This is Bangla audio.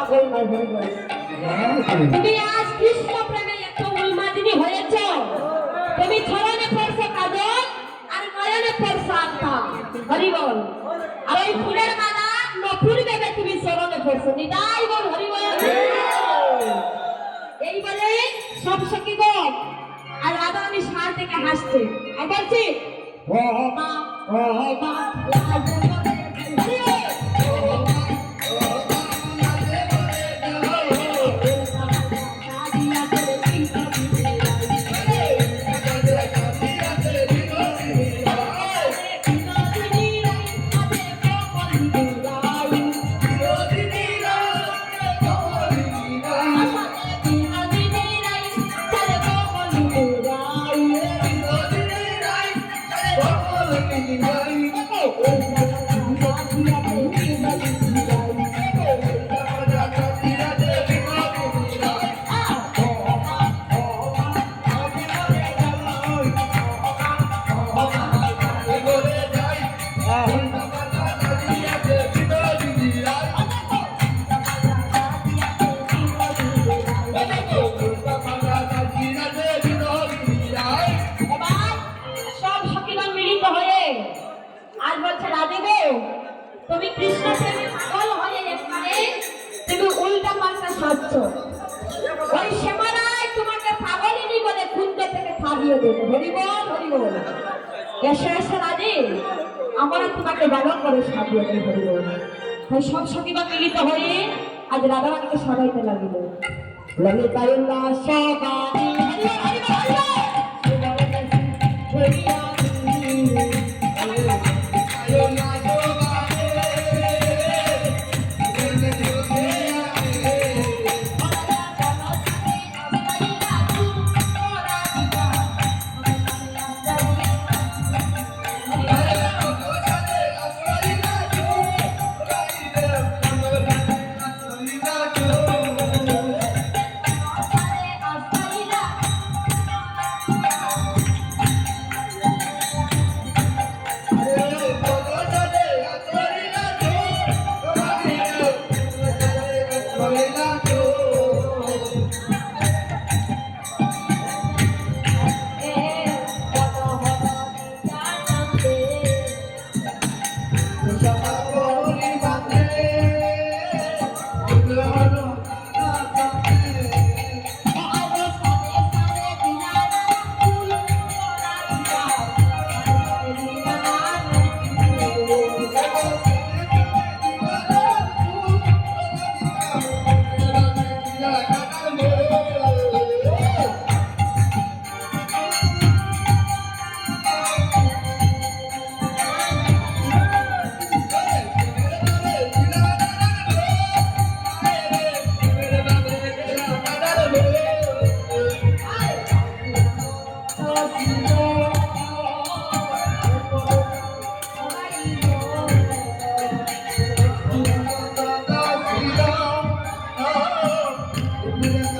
পাগল নয় হয়ে গেছে। তুমি আজ কৃষ্ণ প্রেমে এত উন্মাদিনী হয়েছ, তুমি ছড়ানে পড়ছে কাজল আর নয়নে পড়ছে আত্মা। হরি বল। আর ওই ফুলের মালা নপুর ভেবে তুমি চরণে পড়ছো। নিতাই বল হরি বল। এই বলে সব সখীগণ আর রাধা আমি সার থেকে হাসছে। আর বলছি ও মা ও মা তুমি কৃষ্ণ প্রেমে পাগল হয়ে এখানে তুমি উল্টা পাল্টা সাজছ। ওই শ্যামারায় তোমাকে পাগলিনী বলে কুণ্ড থেকে থামিয়ে দেবে। হরি বল হরি বল। এসে এসে রাজি আমরা তোমাকে বাবা করে সাজিয়ে দেবে। হরি বল। তাই সব সখীরা মিলিত হয়ে আজ রাধারানীকে সাজাইতে লাগিল। ললিতায় সবাই Thank you.